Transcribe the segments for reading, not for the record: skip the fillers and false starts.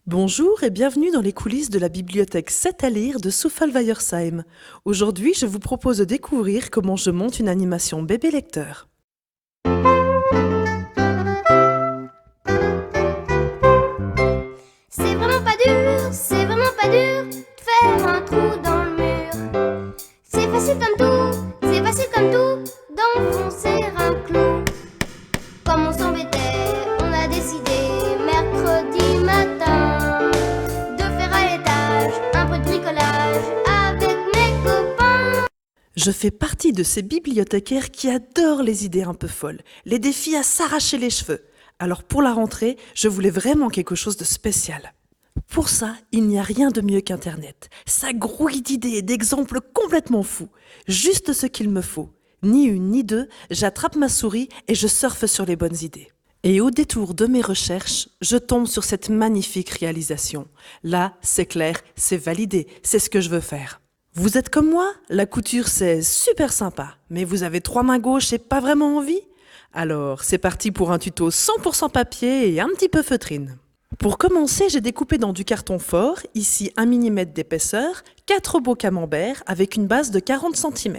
Bonjour et bienvenue dans les coulisses de la bibliothèque 7 à lire de Soufal-Weyerheim. Aujourd'hui, je vous propose de découvrir comment je monte une animation bébé lecteur. C'est vraiment pas dur de faire un trou dans le mur. C'est facile comme tout, d'enfoncer un clou. Comme on s'embêtait, on a décidé mercredi matin de faire à l'étage un peu de bricolage avec mes copains. Je fais partie de ces bibliothécaires qui adorent les idées un peu folles, les défis à s'arracher les cheveux. Alors pour la rentrée, je voulais vraiment quelque chose de spécial. Pour ça, il n'y a rien de mieux qu'Internet. Ça grouille d'idées et d'exemples complètement fous. Juste ce qu'il me faut. Ni une ni deux, j'attrape ma souris et je surfe sur les bonnes idées. Et au détour de mes recherches, je tombe sur cette magnifique réalisation. Là, c'est clair, c'est validé, c'est ce que je veux faire. Vous êtes comme moi? La couture, c'est super sympa, mais vous avez 3 mains gauches et pas vraiment envie? Alors, c'est parti pour un tuto 100% papier et un petit peu feutrine. Pour commencer, j'ai découpé dans du carton fort, ici 1 mm d'épaisseur, 4 beaux camemberts avec une base de 40 cm.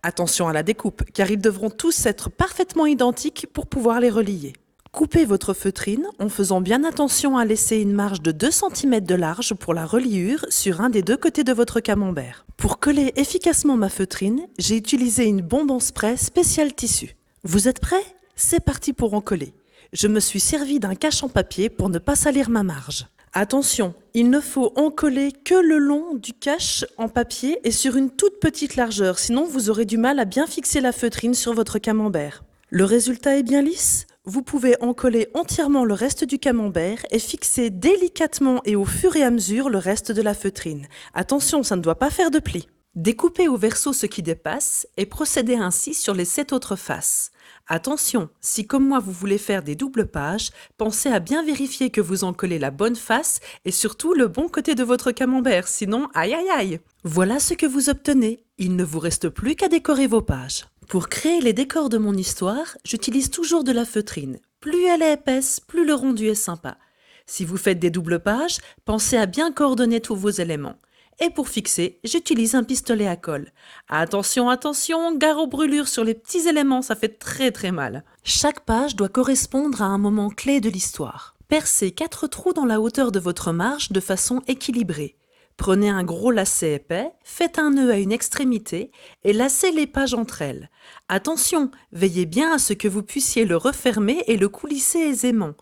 Attention à la découpe, car ils devront tous être parfaitement identiques pour pouvoir les relier. Coupez votre feutrine en faisant bien attention à laisser une marge de 2 cm de large pour la reliure sur un des deux côtés de votre camembert. Pour coller efficacement ma feutrine, j'ai utilisé une bombe en spray spéciale tissu. Vous êtes prêts? C'est parti pour en coller. Je me suis servi d'un cache en papier pour ne pas salir ma marge. Attention, il ne faut en coller que le long du cache en papier et sur une toute petite largeur, sinon vous aurez du mal à bien fixer la feutrine sur votre camembert. Le résultat est bien lisse? Vous pouvez en coller entièrement le reste du camembert et fixer délicatement et au fur et à mesure le reste de la feutrine. Attention, ça ne doit pas faire de plis. Découpez au verso ce qui dépasse et procédez ainsi sur les 7 autres faces. Attention, si comme moi vous voulez faire des doubles pages, pensez à bien vérifier que vous en collez la bonne face et surtout le bon côté de votre camembert, sinon aïe aïe aïe. Voilà ce que vous obtenez, il ne vous reste plus qu'à décorer vos pages. Pour créer les décors de mon histoire, j'utilise toujours de la feutrine. Plus elle est épaisse, plus le rendu est sympa. Si vous faites des doubles pages, pensez à bien coordonner tous vos éléments. Et pour fixer, j'utilise un pistolet à colle. Attention, attention, gare aux brûlures sur les petits éléments, ça fait très mal. Chaque page doit correspondre à un moment clé de l'histoire. Percez 4 trous dans la hauteur de votre marge de façon équilibrée. Prenez un gros lacet épais, faites un nœud à une extrémité et lacez les pages entre elles. Attention, veillez bien à ce que vous puissiez le refermer et le coulisser aisément.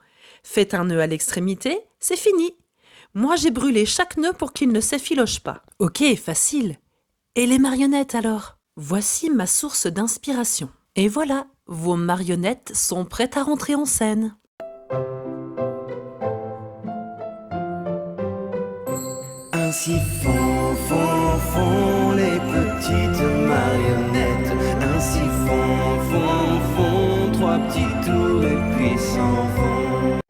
Faites un nœud à l'extrémité, c'est fini. Moi, j'ai brûlé chaque nœud pour qu'il ne s'effiloche pas. Ok, facile. Et les marionnettes alors? Voici ma source d'inspiration. Et voilà, vos marionnettes sont prêtes à rentrer en scène. Ainsi font les petites marionnettes. Ainsi font 3 petits tours et puis s'en vont.